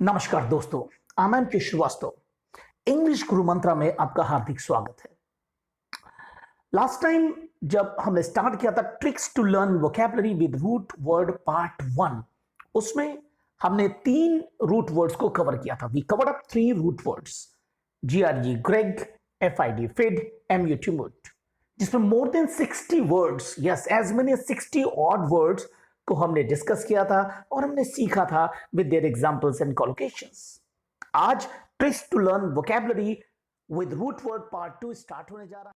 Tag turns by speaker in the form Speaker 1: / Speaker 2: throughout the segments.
Speaker 1: नमस्कार दोस्तों, आमन के श्रीवास्तव इंग्लिश गुरु मंत्रा में आपका हार्दिक स्वागत है। लास्ट टाइम जब हमने स्टार्ट किया था tricks to learn vocabulary with root word part 1, उसमें हमने 3 रूट वर्ड्स को कवर किया था। We covered up 3 root words, GRE greg, FID fid, MUT mut, जिसमें more than 60 words, yes as many as 60 odd words को हमने discuss किया था और हमने सीखा था with their examples and collocations. आज tricks to learn vocabulary with root word part 2 start होने जा रहा है।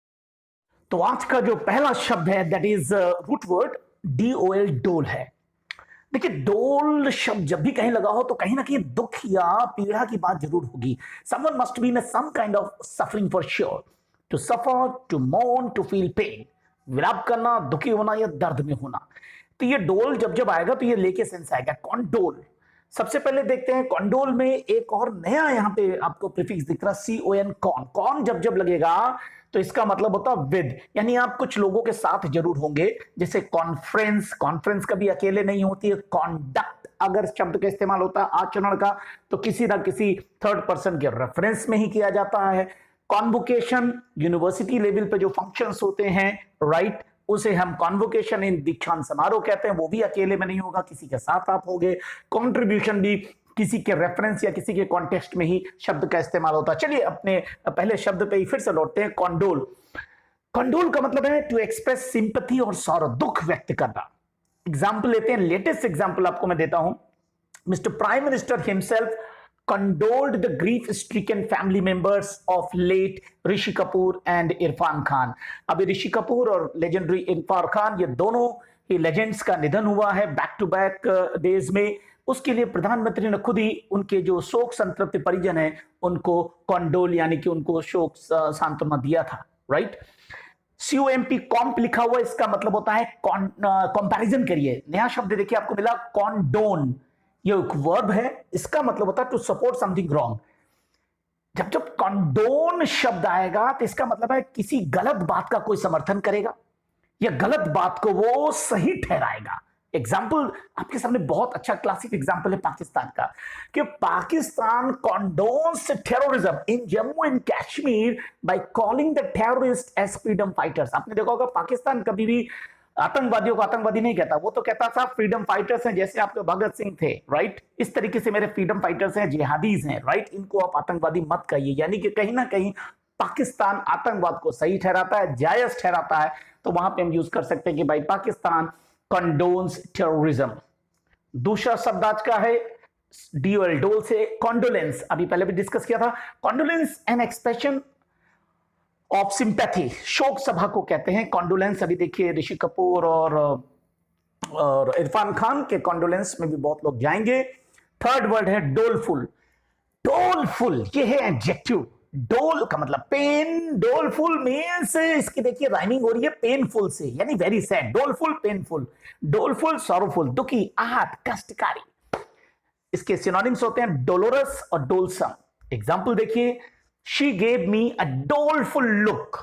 Speaker 1: तो आज का जो पहला शब्द है that is root word DOL, डोल है। देखिए, डोल शब्द जब भी कहीं लगा हो तो कहीं ना कहीं दुख या पीड़ा की बात जरूर होगी। Someone must be in some kind of suffering for sure. To suffer, to mourn, to feel pain, विलाप करना, दुखी होना या दर्द में होना। तो ये डोल जब जब आएगा तो ये लेके सेंस आएगा। कॉन्डोल, सबसे पहले देखते हैं कॉन्डोल में एक और नया यहाँ पे आपको प्रीफिक्स दिख रहा है, CON, कॉन। कॉन जब जब लगेगा तो इसका मतलब होता है विद, यानी आप कुछ लोगों के साथ जरूर होंगे। जैसे कॉन्फ्रेंस, कॉन्फ्रेंस कभी अकेले नहीं होती है। कॉन्डक्ट अगर शब्द का इस्तेमाल होता है आचरण का तो किसी ना किसी थर्ड पर्सन के रेफरेंस में ही किया जाता है। कॉन्वोकेशन, यूनिवर्सिटी लेवल पे जो फंक्शंस होते हैं, राइट, उसे हम कॉन्वोकेशन इन दीक्षांत समारोह कहते हैं। वो भी अकेले में नहीं होगा, किसी के साथ आप होंगे। कॉन्ट्रीब्यूशन भी किसी के रेफरेंस या किसी के कॉन्टेक्स्ट में ही शब्द का इस्तेमाल होता है। चलिए अपने पहले शब्द पे ही फिर से लौटते हैं। कॉन्डोल, कॉन्डोल का मतलब है टू एक्सप्रेस सिंपैथी और सॉरो, दुख व्यक्त करना। एग्जाम्पल लेते हैं, लेटेस्ट एग्जाम्पल आपको मैं देता हूं। Mister prime minister himself condoled the grief-stricken family members of late Rishi Kapoor and Irfan Khan. अभी ऋषि कपूर और लेजेंडरी इरफान खान, ये दोनों ही लेजेंड्स का निधन हुआ है बैक टू बैक डेज में। उसके लिए प्रधानमंत्री ने खुद ही उनके जो शोक संतप्त परिजन हैं उनको कॉन्डोल यानी कि उनको शोक सांत्वना दिया था, राइट। COMP, कॉम्प लिखा हुआ, इसका मतलब होता है कंपैरिजन करिए। नया शब्द देखिए आपको मिला, कॉन्डोन। ये एक वर्ब है, इसका मतलब होता है टू सपोर्ट समथिंग रॉन्ग। जब जब कंडोन शब्द आएगा तो इसका मतलब है किसी गलत बात का कोई समर्थन करेगा या गलत बात को वो सही ठहराएगा। एग्जाम्पल आपके सामने बहुत अच्छा क्लासिक एग्जाम्पल है पाकिस्तान का, कि Pakistan condones terrorism in Jammu and Kashmir by calling the terrorist as freedom fighters. आपने देखा होगा पाकिस्तान कभी भी आतंकवादियों को आतंकवादी नहीं कहता, वो तो कहता था फ्रीडम फाइटर्स हैं, जैसे आपके भगत सिंह थे, राइट। इस तरीके से मेरे फ्रीडम फाइटर्स हैं, जिहादीज हैं, राइट। इनको आप आतंकवादी मत कहिए। यानी कि कहीं ना कहीं पाकिस्तान आतंकवाद को सही ठहराता है, जायज ठहराता है, तो वहां पे हम यूज कर सकते हैं कि भाई पाकिस्तान कंडोन्स टेररिज्म। दूसरा शब्द आज का है DOL, डोल से कॉन्डोलेंस। अभी पहले भी डिस्कस किया था। Condolence an expression of sympathy, शोक सभा को कहते हैं कॉन्डोलेंस। अभी देखिए ऋषि कपूर और इरफान खान के कॉन्डोलेंस में भी बहुत लोग जाएंगे। थर्ड वर्ड है डोलफुल। डोलफुल ये है एडजेक्टिव। डोल का मतलब पेन, डोलफुल मींस, इसकी देखिए राइमिंग हो रही है पेनफुल से, यानी वेरी सैड। डोलफुल पेनफुल, डोलफुल सॉरोफुल, दुखी, आहत, कष्टकारी। इसके सिनोनिम्स होते हैं डोलोरस और डोलसम। एग्जाम्पल देखिए, she gave me a doleful look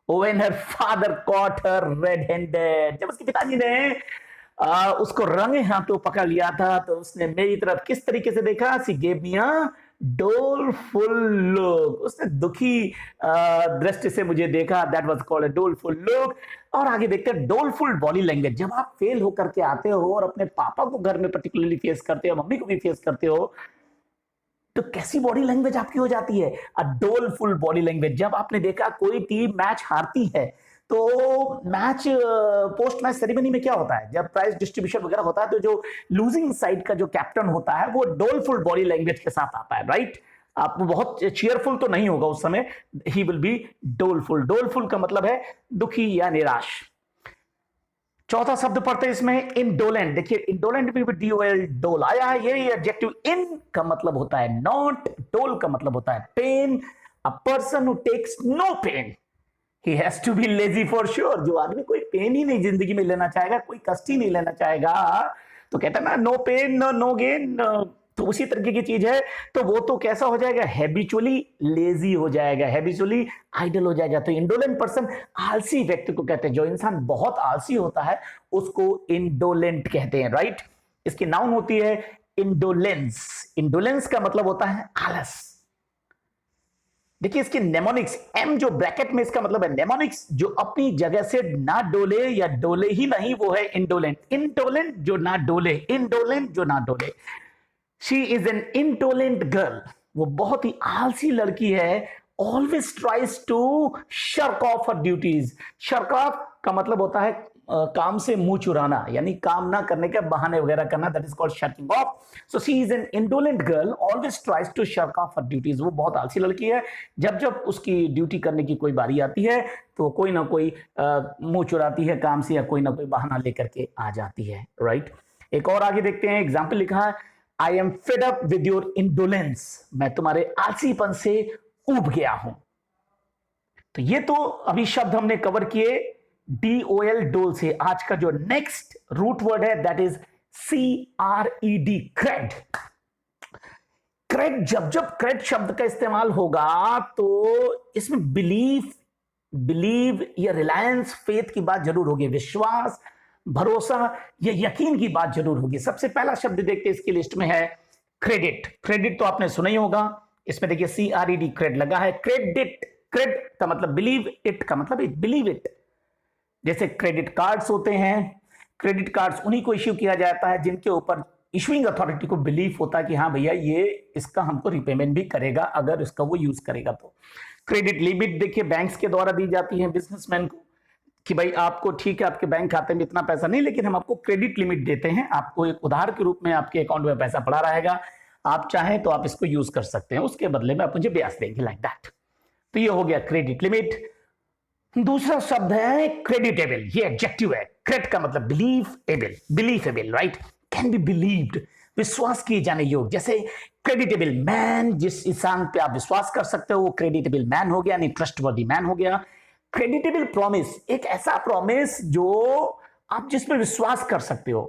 Speaker 1: when her father caught her red-handed। जब उसके पिताजी ने उसको रंगे हाथों पकड़ लिया था तो उसने मेरी तरफ किस तरीके से देखा? she gave me a doleful look, उसने दुखी दृष्टि से मुझे देखा। that was called a doleful look। और आगे देखते हैं डोलफुल बॉडी लैंग्वेज। जब आप फेल होकर के आते हो और अपने पापा को घर में पर्टिकुलरली फेस करते हो, मम्मी को भी फेस करते हो, तो कैसी बॉडी लैंग्वेज आपकी हो जाती है? अ डोलफुल बॉडी लैंग्वेज। जब आपने देखा कोई टीम मैच हारती है तो मैच पोस्ट मैच सेरेमनी में क्या होता है, जब प्राइज डिस्ट्रीब्यूशन वगैरह होता है तो जो लूजिंग साइड का जो कैप्टन होता है वो डोलफुल बॉडी लैंग्वेज के साथ आता है, राइट। आप बहुत चीयरफुल तो नहीं होगा उस समय, ही विल बी डोलफुल। डोलफुल का मतलब है दुखी या निराश। चौथा शब्द पढ़ते हैं इसमें, इंडोलेंट। देखिए इंडोलेंट भी DOL, डोल आया है। ये एडजेक्टिव। इन का मतलब होता है नॉट, डोल का मतलब होता है pain. A person who takes no pain, he has to be lazy for sure. जो आदमी कोई पेन ही नहीं जिंदगी में लेना चाहेगा, कोई कष्ट ही नहीं लेना चाहेगा, तो कहता है ना नो पेन नो गेन, तो उसी तरीके की चीज है। तो वो तो कैसा हो जाएगा? हैबिचुअली लेजी हो जाएगा, हैबिचुअली आइडल हो जाएगा। तो इंडोलेंट पर्सन आलसी व्यक्ति को कहते हैं। जो इंसान बहुत आलसी होता है उसको इंडोलेंट कहते हैं, राइट। इसकी नाउन होती है इंडोलेंस। इंडोलेंस का मतलब होता है आलस। देखिए इसकी नेमोनिक्स, एम जो ब्रैकेट में इसका मतलब है नेमोनिक्स, जो अपनी जगह से ना डोले या डोले ही नहीं, वो है इंडोलेंट। इंडोलेंट जो ना डोले, इंडोलेंट जो ना डोले। She is an indolent girl, वो बहुत ही आलसी लड़की है। Always tries to shirk off her duties. Shirk off का मतलब होता है काम से मुंह चुराना, यानी काम ना करने के बहाने वगैरह करना, that is called shirking off. So she is an indolent girl, always tries to shirk off her duties. वो बहुत आलसी लड़की है, जब जब उसकी ड्यूटी करने की कोई बारी आती है तो कोई ना कोई मुंह चुराती है काम से, या कोई ना कोई बहाना लेकर के आ जाती है, राइट। एक और आगे देखते हैं, एग्जाम्पल लिखा है, I am fed up with your indolence, मैं तुम्हारे आलसीपन से ऊब गया हूं। तो ये तो अभी शब्द हमने कवर किए DOL, डोल से। आज का जो नेक्स्ट रूट वर्ड है दैट इज CRED, क्रेड। क्रेड, जब जब क्रेड शब्द का इस्तेमाल होगा तो इसमें बिलीव या रिलायंस, फेथ की बात जरूर होगी, विश्वास, भरोसा या यकीन की बात जरूर होगी। सबसे पहला शब्द देखते हैं इसकी लिस्ट में है क्रेडिट। क्रेडिट तो आपने सुना ही होगा, इसमें देखिए CRED, क्रेड लगा है। क्रेडिट, क्रेड का मतलब बिलीव, इट का मतलब बिलीव इट। जैसे क्रेडिट कार्ड्स होते हैं, क्रेडिट कार्ड्स उन्हीं को इश्यू किया जाता है जिनके ऊपर इशुइंग अथॉरिटी को बिलीव होता है कि हाँ भैया ये इसका हमको रिपेमेंट भी करेगा अगर इसका वो यूज करेगा तो। क्रेडिट लिमिट देखिए बैंक्स के द्वारा दी जाती है बिजनेसमैन को, कि भाई आपको ठीक है आपके बैंक खाते में इतना पैसा नहीं, लेकिन हम आपको क्रेडिट लिमिट देते हैं, आपको एक उधार के रूप में आपके अकाउंट में पैसा पड़ा रहेगा, आप चाहें तो आप इसको यूज कर सकते हैं, उसके बदले में आप मुझे ब्याज देंगे, लाइक दैट। तो ये हो गया क्रेडिट लिमिट। दूसरा शब्द है क्रेडिटेबल, ये एडजेक्टिव है। क्रेड का मतलब बिलीफेबल, राइट, कैन बी बिलीव्ड, विश्वास किए जाने योग्य। जैसे क्रेडिटेबल मैन, जिस इंसान पे आप विश्वास कर सकते हो वो क्रेडिटेबल मैन हो गया, यानी ट्रस्टवर्दी मैन हो गया। क्रेडिटेबल प्रॉमिस, एक ऐसा प्रॉमिस जो आप जिस पर विश्वास कर सकते हो,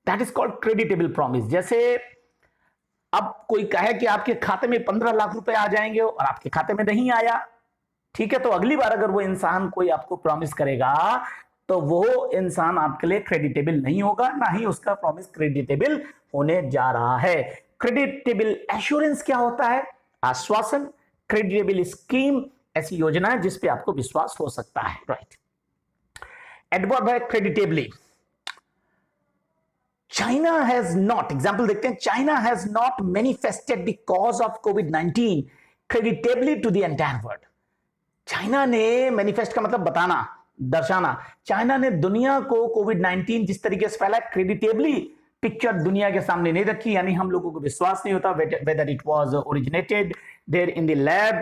Speaker 1: that is called creditable promise. जैसे अब कोई कहे कि आपके खाते में 15 लाख रुपए आ जाएंगे और आपके खाते में नहीं आया, ठीक है, तो अगली बार अगर वो इंसान कोई आपको प्रॉमिस करेगा तो वो इंसान आपके लिए क्रेडिटेबल नहीं होगा, ना ही उसका प्रॉमिस क्रेडिटेबल होने जा रहा है। क्रेडिटेबल एश्योरेंस क्या होता है? आश्वासन। क्रेडिटेबल स्कीम, ऐसी योजना है जिस पे आपको विश्वास हो सकता है, राइट। एडवर्ब है creditably. China has not, example देखते हैं, China has not manifested the cause of कोविड-19 creditably to the entire world. China ने, मैनिफेस्ट का मतलब बताना, दर्शाना, चाइना ने दुनिया को कोविड-19 जिस तरीके से फैला क्रेडिटेबली पिक्चर दुनिया के सामने नहीं रखी, यानी हम लोगों को विश्वास नहीं होता whether it was originated there in the lab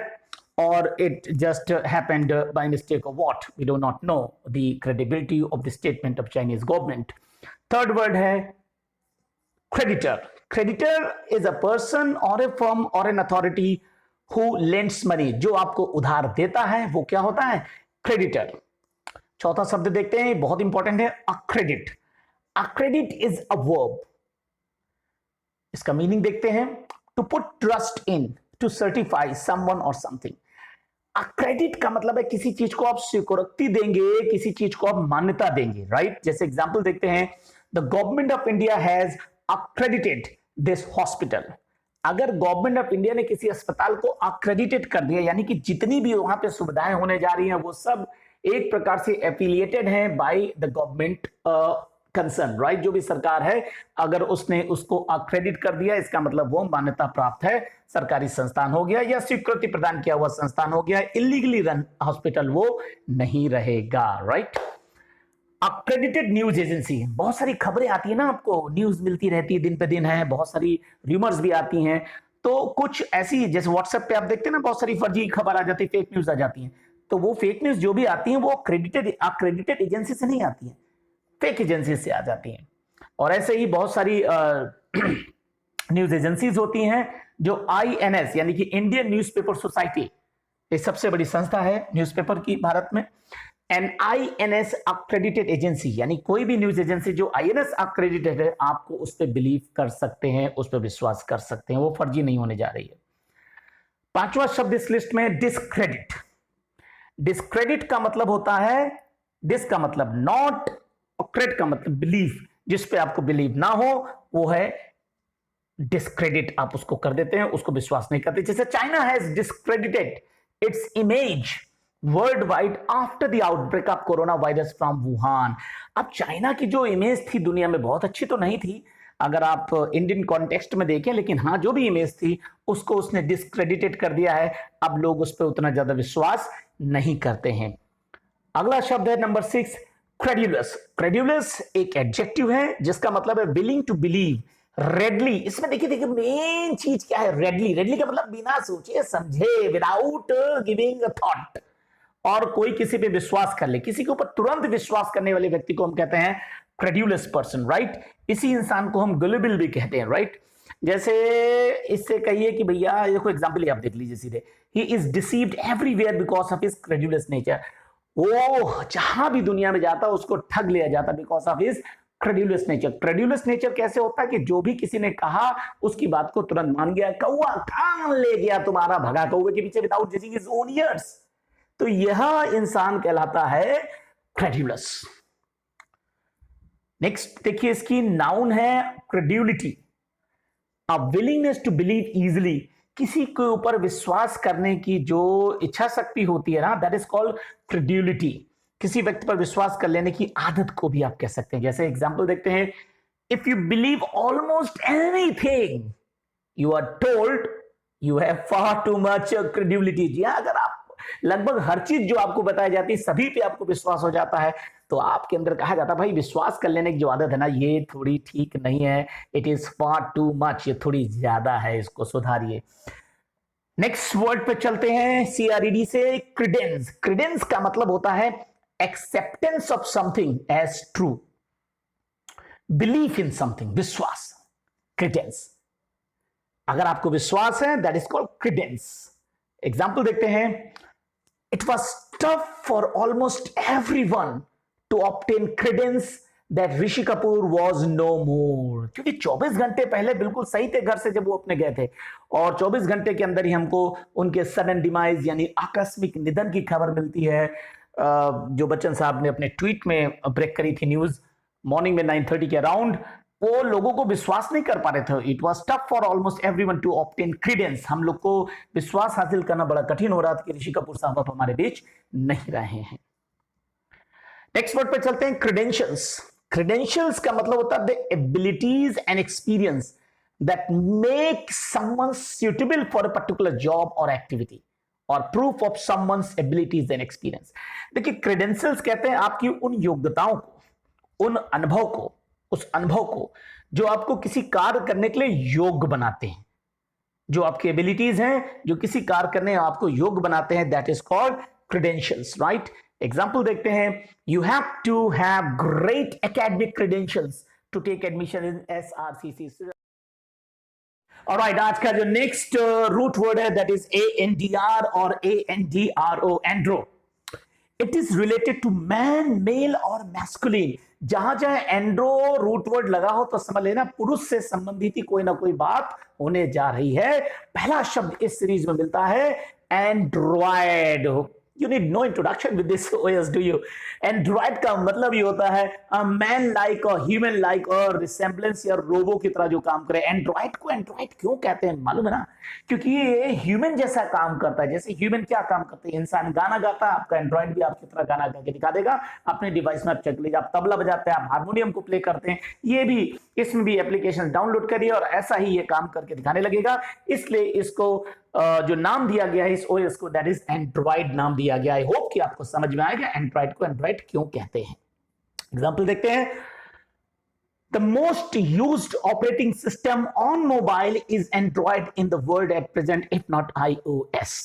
Speaker 1: और it just happened by mistake और what, we do not know the credibility of the statement of Chinese government. Third word है creditor. Creditor is a person और a firm और an authority who lends money, जो आपको उधार देता है वो क्या होता है? क्रेडिटर। चौथा शब्द देखते हैं, बहुत इंपॉर्टेंट है, accredit. Accredit is a verb, इसका मीनिंग देखते हैं, to put trust in, to certify someone और समथिंग। अक्रेडिट का मतलब है किसी चीज को आप सिक्योरिटी देंगे, किसी चीज को आप मान्यता देंगे, राइट। जैसे एग्जांपल देखते हैं, the government of India has accredited this hospital. अगर गवर्नमेंट ऑफ इंडिया ने किसी अस्पताल को अक्रेडिटेड कर दिया, यानी कि जितनी भी वहां पे सुविधाएं होने जा रही हैं वो सब एक प्रकार से एफिलिएटेड है by the government concern, right. जो भी सरकार है अगर उसने उसको अक्रेडिट कर दिया, इसका मतलब वो मान्यता प्राप्त है, सरकारी संस्थान हो गया या स्वीकृति प्रदान किया हुआ संस्थान हो गया, इलीगली रन हॉस्पिटल वो नहीं रहेगा, राइट। अक्रेडिटेड न्यूज एजेंसी, बहुत सारी खबरें आती है ना, आपको न्यूज मिलती रहती है दिन पे दिन, है बहुत सारी रूमर्स भी आती हैं, तो कुछ ऐसी, जैसे व्हाट्सएप पे आप देखते हैं ना, बहुत सारी फर्जी खबर आ जाती है, फेक न्यूज आ जाती है, तो वो फेक न्यूज जो भी आती हैं वो अक्रेडिटेड एजेंसी से नहीं आती हैं, फेक एजेंसी से आ जाती हैं। और ऐसे ही बहुत सारी न्यूज एजेंसीज होती हैं जो INS यानी कि इंडियन न्यूज़पेपर सोसाइटी, ये सबसे बड़ी संस्था है न्यूज़पेपर की भारत में। एन INS अक्रेडिटेड एजेंसी, यानी कोई भी न्यूज एजेंसी जो INS अक्रेडिटेड है, आपको उस पर बिलीव कर सकते हैं, उस पर विश्वास कर सकते हैं, वो फर्जी नहीं होने जा रही है। पांचवा शब्द इस लिस्ट में डिस्क्रेडिट। डिस्क्रेडिट का मतलब होता है, डिस का मतलब नॉट, और क्रेड का मतलब बिलीव, जिस पे आपको बिलीव ना हो वो है डिस्क्रेडिट आप उसको कर देते हैं, उसको विश्वास नहीं करते। जैसे China has discredited its image world wide after the outbreak of corona virus from Wuhan. अब चाइना की जो इमेज थी दुनिया में बहुत अच्छी तो नहीं थी अगर आप इंडियन कॉन्टेक्स्ट में देखें, लेकिन हाँ जो भी इमेज थी उसको उसने डिस्क्रेडिटेड कर दिया है। अब लोग उस पर उतना ज्यादा विश्वास नहीं करते हैं। अगला शब्द है नंबर 6, क्रेड्यूलस। क्रेड्यूलस एक एडजेक्टिव है जिसका मतलब है विलिंग टू बिलीव, रेडली। इसमें देखिए देखिए मेन चीज क्या है, रेडली। रेडली का मतलब बिना सोचे समझे, विदाउट गिविंग अ थॉट, और कोई किसी पे विश्वास कर ले, किसी के ऊपर तुरंत विश्वास करने वाले व्यक्ति को हम कहते हैं क्रेड्यूलस पर्सन, राइट। इसी इंसान को हम गुलेबल भी कहते हैं, राइट। जैसे इससे कहिए कि भैया देखो एग्जांपल ही आप देख लीजिए सीधे, he is deceived everywhere because of his credulous nature. वो जहां भी दुनिया में जाता उसको ठग लिया जाता because of his credulous nature. Credulous nature कैसे होता है कि जो भी किसी ने कहा उसकी बात को तुरंत मान गया। कौआ कान ले गया तुम्हारा, भगा कौवे के पीछे without judging his own years. तो यह इंसान कहलाता है क्रेड्यूलस। नेक्स्ट देखिए इसकी नाउन है क्रेड्यूलिटी, अ विलिंगनेस टू बिलीव इजिली। किसी के ऊपर विश्वास करने की जो इच्छा शक्ति होती है ना, दैट इज कॉल्ड क्रेड्यूलिटी। किसी व्यक्ति पर विश्वास कर लेने की आदत को भी आप कह सकते हैं। जैसे एग्जांपल देखते हैं, if you believe almost anything you are told you have far too much credulity. जी अगर आप लगभग हर चीज जो आपको बताई जाती है सभी पे आपको विश्वास हो जाता है, तो आपके अंदर कहा जाता है भाई विश्वास कर लेने की जो आदत है ना ये थोड़ी ठीक नहीं है, it is far too much, ये थोड़ी ज्यादा है, इसको सुधारिए। नेक्स्ट वर्ड पे चलते हैं, CRED से, क्रीडेंस। क्रीडेंस का मतलब होता है acceptance of something as true, belief in something, विश्वास, क्रीडेंस। अगर आपको विश्वास है that is called credence. Example देखते हैं, it was tough for almost everyone to obtain credence that Rishi Kapoor was no more. क्योंकि 24 घंटे पहले बिल्कुल सही थे घर से जब वो अपने गए थे, और 24 घंटे के अंदर ही हमको उनके सडन डिमाइज यानी आकस्मिक निधन की खबर मिलती है। जो बच्चन साहब ने अपने ट्वीट में ब्रेक करी थी न्यूज मॉर्निंग में 9:30 के अराउंड, वो लोगों को विश्वास नहीं कर पा रहे थे। It was tough for almost everyone to obtain credence. हम लोग को विश्वास हासिल करना बड़ा कठिन हो रहा था कि ऋषि कपूर साहब अब हमारे बीच नहीं रहे हैं। नेक्स्ट वर्ड पे चलते हैं, क्रेडेंशियल्स। क्रेडेंशियल्स का मतलब होता है the abilities and experience that make someone suitable for a particular job और एक्टिविटी, और proof of someone's abilities and experience. देखिए क्रेडेंशियल्स कहते हैं आपकी उन योग्यताओं को, उन अनुभव को, उस अनुभव को जो आपको किसी कार्य करने के लिए योग्य बनाते हैं। जो आपकी एबिलिटीज हैं जो किसी कार्य करने आपको योग्य बनाते हैं, that is called credentials, right. Example देखते हैं, you have to have great academic credentials to take admission in SRCC। Alright, आज का जो नेक्स्ट रूट वर्ड है दैट इज ANDR और ANDRO, एंड्रो। It is related to man, male और masculine. जहां जहां एंड्रो रूट वर्ड लगा हो तो समझ लेना पुरुष से संबंधित ही कोई ना कोई बात होने जा रही है। पहला शब्द इस सीरीज में मिलता है Android. You need no introduction with this OS, do you? Android का मतलब ये होता है मैन लाइक और ह्यूमन लाइक और रिसेम्बलेंस या रोबो की तरह जो काम करे। एंड्रॉइड को एंड्रॉइड क्यों कहते हैं मालूम है ना? क्योंकि ये ह्यूमन जैसा काम करता है। जैसे ह्यूमन क्या काम करते हैं, इंसान गाना गाता है, आपका एंड्रॉइड भी आपकी तरह गाना गा के दिखा देगा अपने डिवाइस में। आप चेक लीजिए, आप तबला बजाते हैं, आप हारमोनियम को प्ले करते हैं, ये भी इसमें भी एप्लीकेशन डाउनलोड करिए और ऐसा ही ये काम करके दिखाने लगेगा। इसलिए इसको जो नाम दिया गया है इस ओएस को, दैट इज एंड्रॉइड नाम दिया गया। आई होप कि आपको समझ में आएगा एंड्रॉइड को एंड्रॉइड क्यों कहते हैं। एग्जांपल देखते हैं, the most used operating system on mobile is Android in the world at present, if not iOS।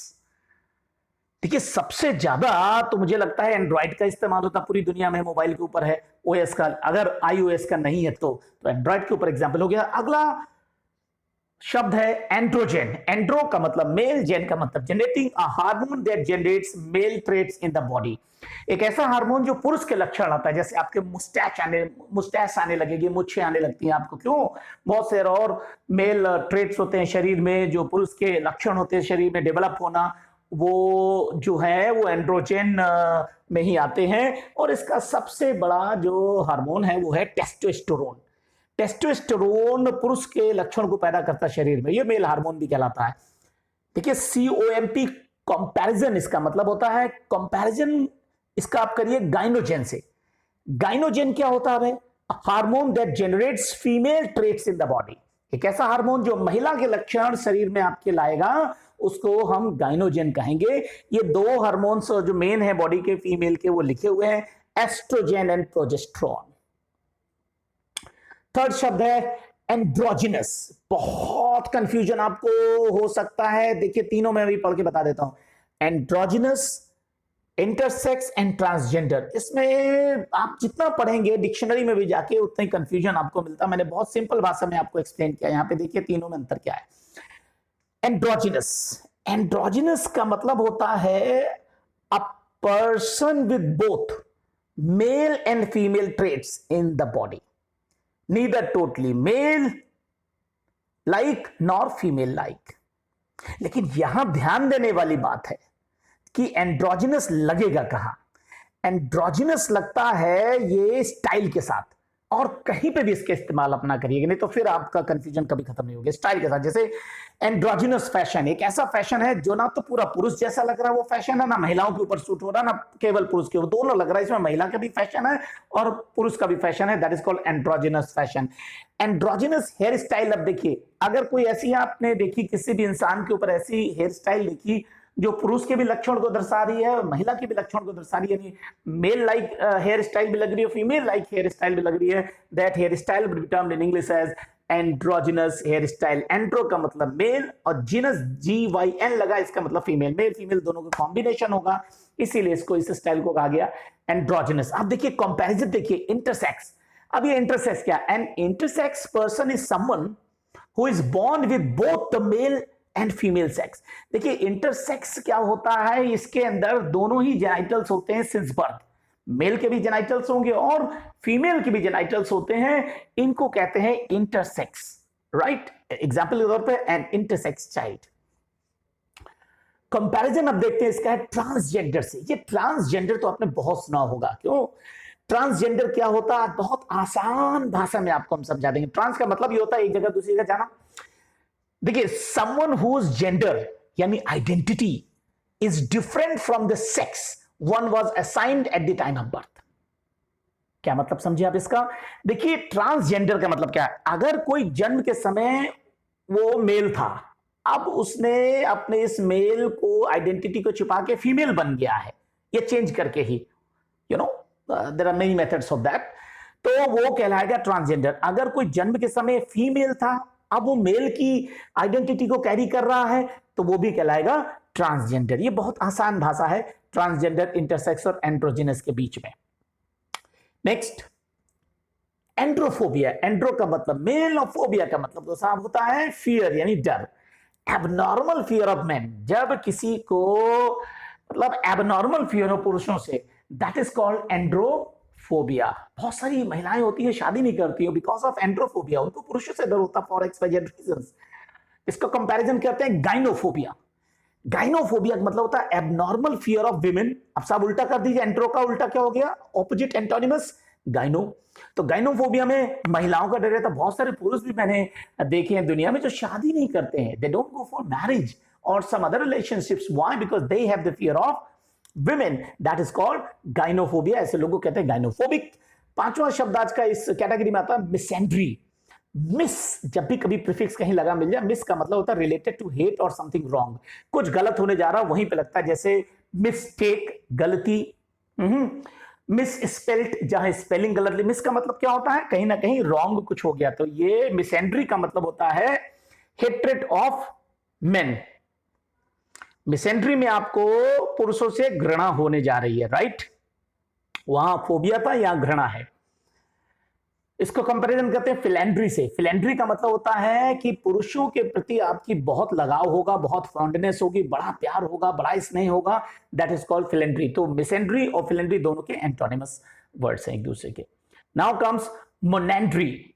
Speaker 1: देखिए सबसे ज्यादा तो मुझे लगता है एंड्रॉइड का इस्तेमाल होता पूरी दुनिया में, मोबाइल के ऊपर है ओएस का। अगर iOS का नहीं है तो एंड्रॉइड के ऊपर एग्जांपल हो गया। अगला शब्द है एंड्रोजेन। एंड्रो का मतलब मेल, जेन का मतलब generating, a hormone that generates male traits in the body. एक ऐसा हार्मोन जो पुरुष के लक्षण आता है, जैसे आपके मुस्टैच आने लगेगी, मुच्छे आने लगती हैं आपको। क्यों? बहुत से और मेल ट्रेट्स होते हैं शरीर में जो पुरुष के लक्षण होते हैं शरीर में डेवलप होना, वो जो है वो एंड्रोजेन में ही आते हैं। और इसका सबसे बड़ा जो हार्मोन है वो है टेस्टोस्टेरोन। टेस्टोस्टेरोन पुरुष के लक्षण को पैदा करता है शरीर में, ये मेल हार्मोन भी कहलाता है। देखिए COMP कंपैरिजन, इसका मतलब होता है कंपैरिजन, इसका आप करिए गाइनोजेन से। गाइनोजेन क्या होता है? Hormone that generates female traits in the body. एक ऐसा हार्मोन जो महिला के लक्षण शरीर में आपके लाएगा, उसको हम गाइनोजेन कहेंगे। ये दो हार्मोन्स जो मेन है बॉडी के फीमेल के, वो लिखे हुए हैं एस्ट्रोजेन एंड प्रोजेस्टेरोन। थर्ड शब्द है एंड्रोजिनस। बहुत कंफ्यूजन आपको हो सकता है, देखिए तीनों में अभी पढ़ के बता देता हूं। Androgynous, intersex and transgender. इसमें आप जितना पढ़ेंगे डिक्शनरी में भी जाके उतना ही कंफ्यूजन आपको मिलता है। मैंने बहुत सिंपल भाषा में आपको एक्सप्लेन किया। यहां पे देखिए तीनों में अंतर क्या है। एंड्रोजिनस, एंड्रोजिनस का मतलब होता है a person with both male and female traits in the body, neither totally male like nor female like. लेकिन यहां ध्यान देने वाली बात है कि एंड्रोजिनस लगेगा कहां? एंड्रोजिनस लगता है ये स्टाइल के साथ, और कहीं पे भी इसके इस्तेमाल अपना करिएगा, नहीं तो फिर आपका कंफ्यूजन कभी खत्म नहीं होगा। स्टाइल के साथ, जैसे एंड्रोजिनस फैशन एक ऐसा फैशन है जो ना तो पूरा पुरुष जैसा लग रहा है वो फैशन है, ना महिलाओं के ऊपर सूट हो रहा है, ना केवल पुरुष के ऊपर, दोनों लग रहा है। इसमें महिला का भी फैशन है और पुरुष का भी फैशन है। That is called androgynous fashion. Androgynous hair style, अब देखिए अगर कोई ऐसी आपने देखी, किसी भी इंसान के ऊपर ऐसी हेयर स्टाइल देखी जो पुरुष के भी लक्षण को दर्शा रही है, महिला के भी लक्षण को दर्शा रही है, यानी मेल लाइक हेयर स्टाइल भी लग रही है, फीमेल लाइक हेयर स्टाइल भी लग रही है, that hair style will be termed in English as androgynous hair style. Andro का मतलब मेल और जीनस GYN लगा, इसका मतलब फीमेल। मेल फीमेल दोनों का कॉम्बिनेशन होगा, इसीलिए इसको इस स्टाइल को कहा गया एंड्रोजिनस। अब देखिए कंपैरिजन, देखिए इंटरसेक्स। अब ये इंटरसेक्स क्या? An intersex person is someone who is born with both the male and female sex. देखिए इंटरसेक्स क्या होता है, इसके अंदर दोनों ही जेनाइटल्स होते हैं सिंस बर्थ। मेल के भी जेनाइटल्स होंगे और फीमेल के भी जेनाइटल्स होते हैं, इनको कहते हैं इंटरसेक्स, राइट? एग्जांपल के तौर पे एन इंटरसेक्स चाइल्ड। कंपैरिजन अब देखते हैं इसका है ट्रांसजेंडर से। ये ट्रांसजेंडर तो आपने बहुत सुना होगा, क्यों? ट्रांसजेंडर क्या होता है, बहुत आसान भाषा में आपको हम समझा देंगे। ट्रांस का मतलब ये होता है एक जगह दूसरी जगह जाना। देखिए someone whose gender यानी identity is different from the sex one was assigned at the time of birth. क्या मतलब समझे आप इसका? देखिए ट्रांसजेंडर का मतलब क्या है? अगर कोई जन्म के समय वो मेल था, अब उसने अपने इस मेल को आइडेंटिटी को छुपा के फीमेल बन गया है, ये चेंज करके ही, you know there are many methods of that, तो वो कहलाएगा ट्रांसजेंडर। अगर कोई जन्म के समय फीमेल था, अब वो मेल की आइडेंटिटी को कैरी कर रहा है, तो वो भी कहलाएगा ट्रांसजेंडर। ये बहुत आसान भाषा है ट्रांसजेंडर, इंटरसेक्स और एंड्रोजिनस के बीच में। नेक्स्ट एंड्रोफोबिया। एंड्रो का मतलब मेल और फोबिया का मतलब तो साफ होता है फियर यानी डर। एबनॉर्मल फियर ऑफ मेन, जब किसी को मतलब एबनॉर्मल फियर हो पुरुषों से, दैट इज कॉल्ड एंड्रोफोबिया। बहुत सारी महिलाएं होती है शादी नहीं करती हो बिकॉज ऑफ एंड्रोफोबिया, उनको पुरुषों से डर होता फॉर एक्सवाइजेड रीजंस। इसका कंपैरिजन करते हैं गाइनोफोबिया। गाइनोफोबिया का मतलब होता है एबनॉर्मल फियर ऑफ विमेन। अब सब उल्टा कर दीजिए, एंट्रो का उल्टा क्या हो गया? Opposite, antonymous, gyno. तो गाइनोफोबिया में महिलाओं का डर रहता। बहुत सारे पुरुष भी मैंने देखे हैं दुनिया में जो शादी नहीं करते हैं, they don't go for marriage और some other relationships. Why? Because they have the fear of women, that is called gynophobia. ऐसे लोगों को कहते हैं गाइनोफोबिक। पांचवा शब्द आज का इस कैटेगरी में आता है मिसेंड्री। मिस, जब भी कभी प्रीफिक्स कहीं लगा मिल जाए, मिस का मतलब होता है रिलेटेड टू हेट और समथिंग रॉन्ग। कुछ गलत होने जा रहा वहीं पे लगता है, जैसे मिस्टेक, गलती, मिस स्पेल्ड, जहां स्पेलिंग गलत। मिस का मतलब क्या होता है? कहीं ना कहीं रॉन्ग कुछ हो गया। तो ये मिसेंड्री का मतलब होता है हेट्रेड ऑफ मेन। मिसेंड्री में आपको पुरुषों से घृणा होने जा रही है, राइट? वहां फोबिया था, यहां घृणा है। इसको कंपैरिजन करते हैं फिलैंड्री से। फिलैंड्री का मतलब होता है कि पुरुषों के प्रति आपकी बहुत लगाव होगा, बहुत फॉन्डनेस होगी, बड़ा प्यार होगा, बड़ा स्नेह होगा, दैट इज कॉल्ड फिलैंड्री। तो मिसेंड्री और फिलैंड्री दोनों के एंटोनिमस वर्ड्स हैं एक दूसरे के। Now comes monandry.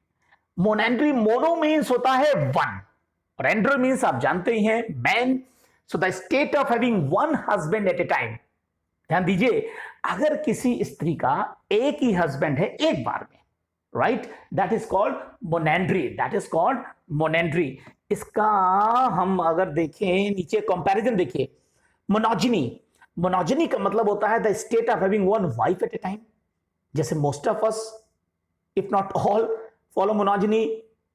Speaker 1: Monandry, mono means होता है वन और एंड्रो मीन्स आप जानते ही हैं man. So the state of having one husband at a time. ध्यान दीजिए, अगर किसी स्त्री का एक ही हस्बैंड है एक बार में, right, that is called monandry, that is called monandry. इसका हम अगर देखें नीचे कंपैरिजन देखिए, मोनोजिनी, मोनोजिनी का मतलब होता है the state of having one wife at a time, जैसे most of us if not all follow monogamy,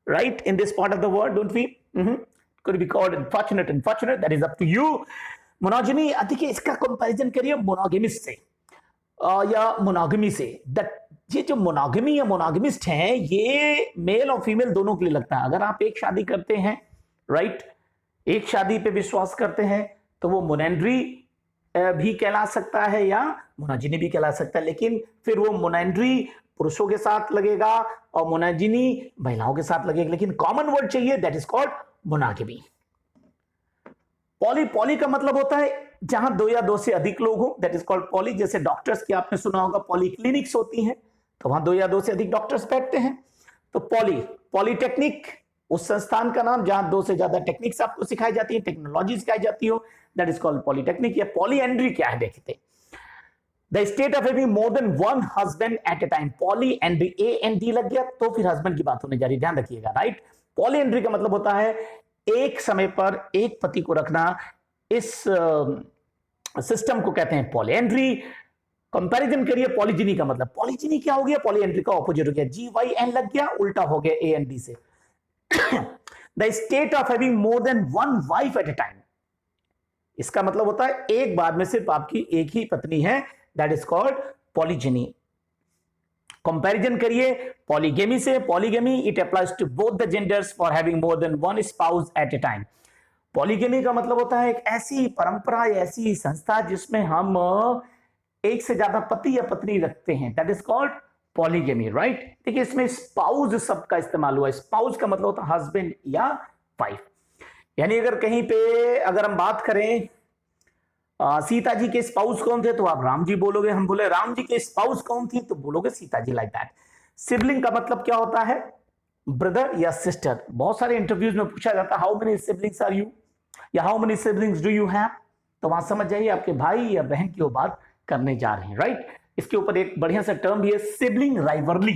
Speaker 1: right, in this part of the world, don't we? Could be called unfortunate, that is up to you. monogamy, देखिए इसका comparison करिए मोनोगेमिस्ट से या monogamy से। That ये जो monogamy या मोनोगमिस्ट हैं ये मेल और फीमेल दोनों के लिए लगता है। अगर आप एक शादी करते हैं, राइट, एक शादी पे विश्वास करते हैं तो वो मोनेंड्री भी कहला सकता है या मोनोजिनी भी कहला सकता है, लेकिन फिर वो मोनेंड्री पुरुषों के साथ लगेगा और मोनोजिनी महिलाओं के साथ लगेगा, लेकिन कॉमन वर्ड चाहिए, that is called monogamy. Poly, poly का मतलब होता है जहां दो या दो से अधिक लोग हो, दैट इज कॉल्ड पॉली। जैसे डॉक्टर्स की आपने सुना होगा पॉली क्लिनिक्स होती हैं, तो वहां दो या दो से अधिक डॉक्टर्स बैठते हैं। तो पॉली, पॉलीटेक्निक उस संस्थान का नाम जहां दो से ज्यादा टेक्निक्स आपको सिखाई जाती है, टेक्नोलॉजी सिखाई जाती हो, दैट इज कॉल्ड पॉलीटेक्निक। या पॉलीएंड्री क्या है देखते हैं, the state of having more than one husband at a time. Polyandry, A N D लग गया तो फिर हस्बैंड की बात होने जा रही, ध्यान रखिएगा, राइट। पॉलीएंड्री का मतलब होता है एक समय पर एक पति को रखना, इस सिस्टम को कहते हैं पॉलीएंड्री। कंपैरिजन करिए पॉलीजिनी का मतलब, पॉलीजिनी क्या हो गया, पॉलीएंड्री का ऑपोजिट हो गया, जी वाई एन लग गया, उल्टा हो गया ए एन डी से। The state of having more than one wife at a time, इसका मतलब होता है एक बार में सिर्फ आपकी एक ही पत्नी है, that is called polygyny. Comparison करिए पॉलीगेमी से, polygamy it applies to both the genders for having more than one spouse at a time. Polygamy का मतलब होता है एक ऐसी परंपरा, ऐसी संस्था जिसमें हम एक से ज्यादा पति या पत्नी रखते हैं, that is called polygamy, right. देखिए इसमें स्पाउस शब्द का इस्तेमाल हुआ है, स्पाउस का मतलब होता है हस्बैंड या वाइफ। यानी अगर कहीं पे अगर हम बात करें सीता जी के स्पाउस कौन थे तो आप राम जी बोलोगे, हम बोले राम जी के स्पाउस कौन थी तो बोलोगे Sita ji, like that. Sibling का मतलब क्या होता है, ब्रदर या सिस्टर। बहुत सारे इंटरव्यूज में पूछा जाता है how many siblings are you या how many siblings do you have, तो वहां समझ जाइए आपके भाई या बहन की वो बात करने जा रहे हैं, राइट। इसके ऊपर एक बढ़िया सा टर्म भी है सिबलिंग राइवरली।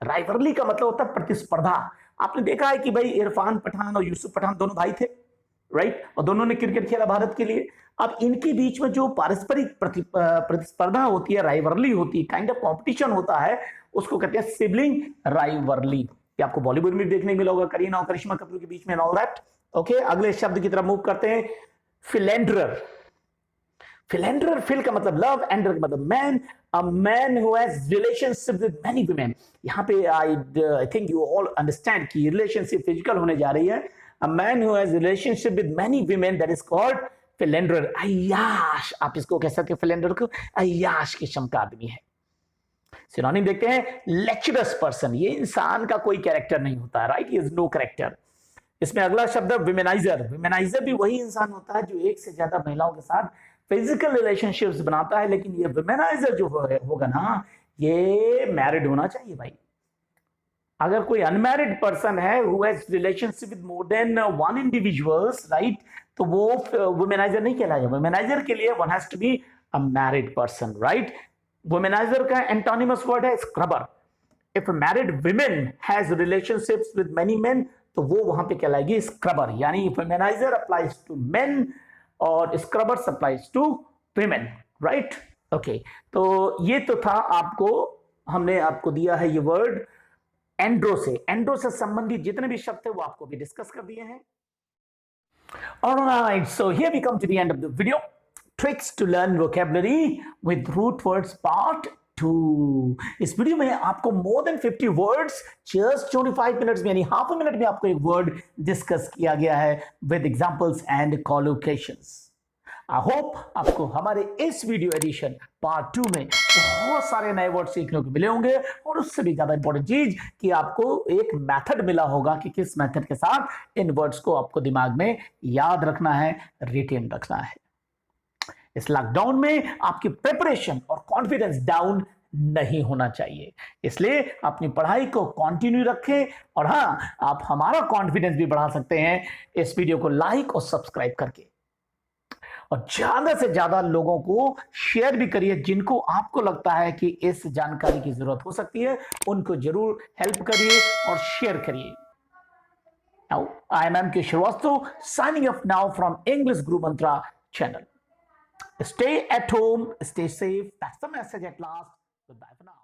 Speaker 1: राइवरली का मतलब होता है प्रतिस्पर्धा। आपने देखा है कि भाई इरफान पठान और यूसुफ पठान दोनों भाई थे, राइट, और दोनों ने क्रिकेट खेला भारत के लिए। अब इनके बीच में जो पारस्परिक प्रतिस्पर्धा होती है, राइवरली होती है, काइंड ऑफ कॉम्पिटिशन होता है, उसको कहते हैं सिबलिंग राइवरली। ये आपको बॉलीवुड में देखने को मिला होगा, करीना और करिश्मा कपूर के बीच में, ऑल दैट। ओके, अगले शब्द की तरफ मूव करते हैं, फिलेंडरर। फिलेंडरर, फिल का मतलब लव, एंडर का मतलब man, a man who has relationship with many women. यहाँ पे I think you all understand कि रिलेशनशिप फिजिकल होने जा रही है। A man who has relationship with many women, that is called philanderer. अय्याश, आप इसको कह सकते हैं फिलेंडर को, अय्याश किस्म का आदमी है। सिनोनिम देखते हैं, लेक्चरस पर्सन, ये इंसान का कोई कैरेक्टर नहीं होता, right, he is no character. इसमें अगला शब्द है विमेनाइजर। विमेनाइजर भी वही इंसान होता है जो एक से ज्यादा महिलाओं के साथ फिजिकल रिलेशनशिप्स बनाता है, लेकिन ये विमेनाइजर जो होगा ना, ये मैरिड होना चाहिए भाई। अगर कोई अनमैरिड पर्सन है who has relationship with more than one individuals, right, तो वो वुमेनाइजर नहीं कहलाएगा। वुमेनाइजर के लिए one has to be a married person, right. Womanizer का एंटोनिमस वर्ड है scrubber. If married women has relationships with many men, तो वो वहां पे कहलाएगी स्क्रबर। यानी वुमेनाइजर अप्लाइज टू मेन और scrubber applies to women, right. Okay, तो ये तो था, आपको हमने आपको दिया है ये वर्ड एंड्रो से। एंड्रो से संबंधित जितने भी शब्द थे वो आपको भी डिस्कस कर दिए हैं। Alright, so here we come to the end of the video. Tricks to learn vocabulary with root words part 2. इस वीडियो में आपको more than 50 words just 25 minutes में, यानी हाफ अ मिनट में आपको एक वर्ड डिस्कस किया गया है with examples and collocations. I hope आपको हमारे इस वीडियो एडिशन पार्ट 2 में बहुत सारे नए वर्ड सीखने को मिले होंगे, और उससे भी ज्यादा इंपॉर्टेंट चीज कि आपको एक मेथड मिला होगा कि किस मेथड के साथ इन वर्ड्स को आपको दिमाग में याद रखना है, रिटेन रखना है। इस लॉकडाउन में आपकी प्रिपरेशन और कॉन्फिडेंस डाउन नहीं होना चाहिए, इसलिए अपनी पढ़ाई को कंटिन्यू रखें। और हाँ, आप हमारा कॉन्फिडेंस भी बढ़ा सकते हैं इस वीडियो को लाइक और सब्सक्राइब करके। और ज्यादा से ज्यादा लोगों को शेयर भी करिए, जिनको आपको लगता है कि इस जानकारी की जरूरत हो सकती है, उनको जरूर हेल्प करिए और शेयर करिए। Now, I am M. K. Srivastava signing off now from English Guru Mantra channel. Stay at home, stay safe. That's the message at last. Goodbye for now.